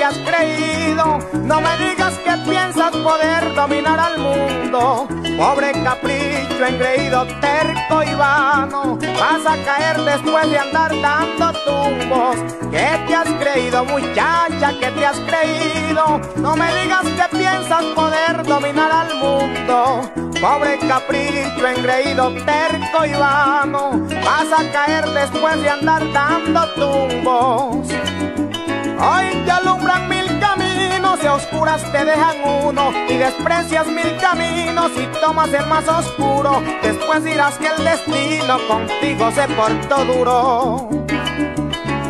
te has creído. No me digas que piensas poder dominar al mundo. Pobre capricho, engreído, terco y vano. Vas a caer después de andar dando tumbos. ¿Qué te has creído, muchacha? ¿Qué te has creído? No me digas que piensas poder dominar al mundo. Pobre capricho, engreído, terco y vano. Vas a caer después de andar dando tumbos. Hoy te alumbran mil caminos y a oscuras te dejan uno, y desprecias mil caminos y tomas el más oscuro. Después dirás que el destino contigo se portó duro.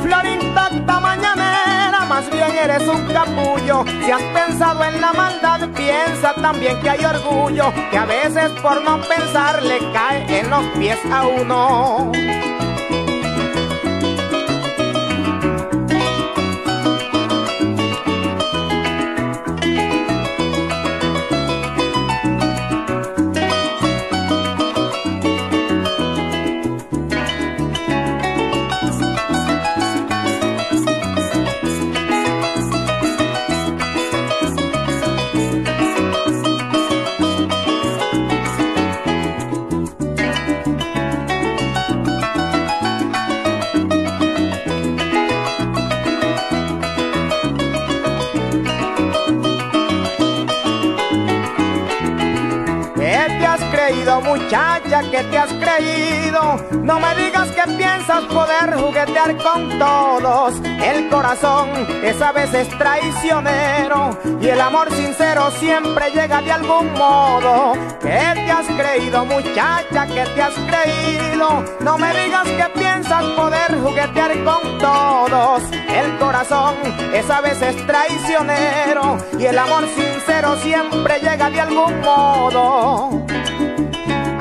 Flor intacta mañanera, más bien eres un capullo. Si has pensado en la maldad, piensa también que hay orgullo, que a veces por no pensar le cae en los pies a uno. Muchacha, ¿qué te has creído? No me digas que piensas poder juguetear con todos. El corazón es a veces traicionero y el amor sincero siempre llega de algún modo. ¿Qué te has creído, muchacha? ¿Qué te has creído? No me digas que piensas poder juguetear con todos. El corazón es a veces traicionero y el amor sincero siempre llega de algún modo.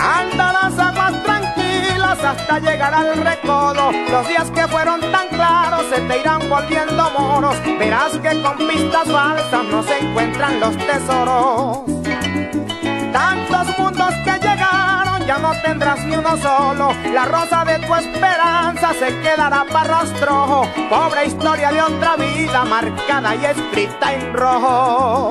Anda las aguas tranquilas hasta llegar al recodo. Los días que fueron tan claros se te irán volviendo moros. Verás que con pistas falsas no se encuentran los tesoros. Tantos mundos que llegaron, ya no tendrás ni uno solo. La rosa de tu esperanza se quedará para rastrojo. Pobre historia de otra vida marcada y escrita en rojo.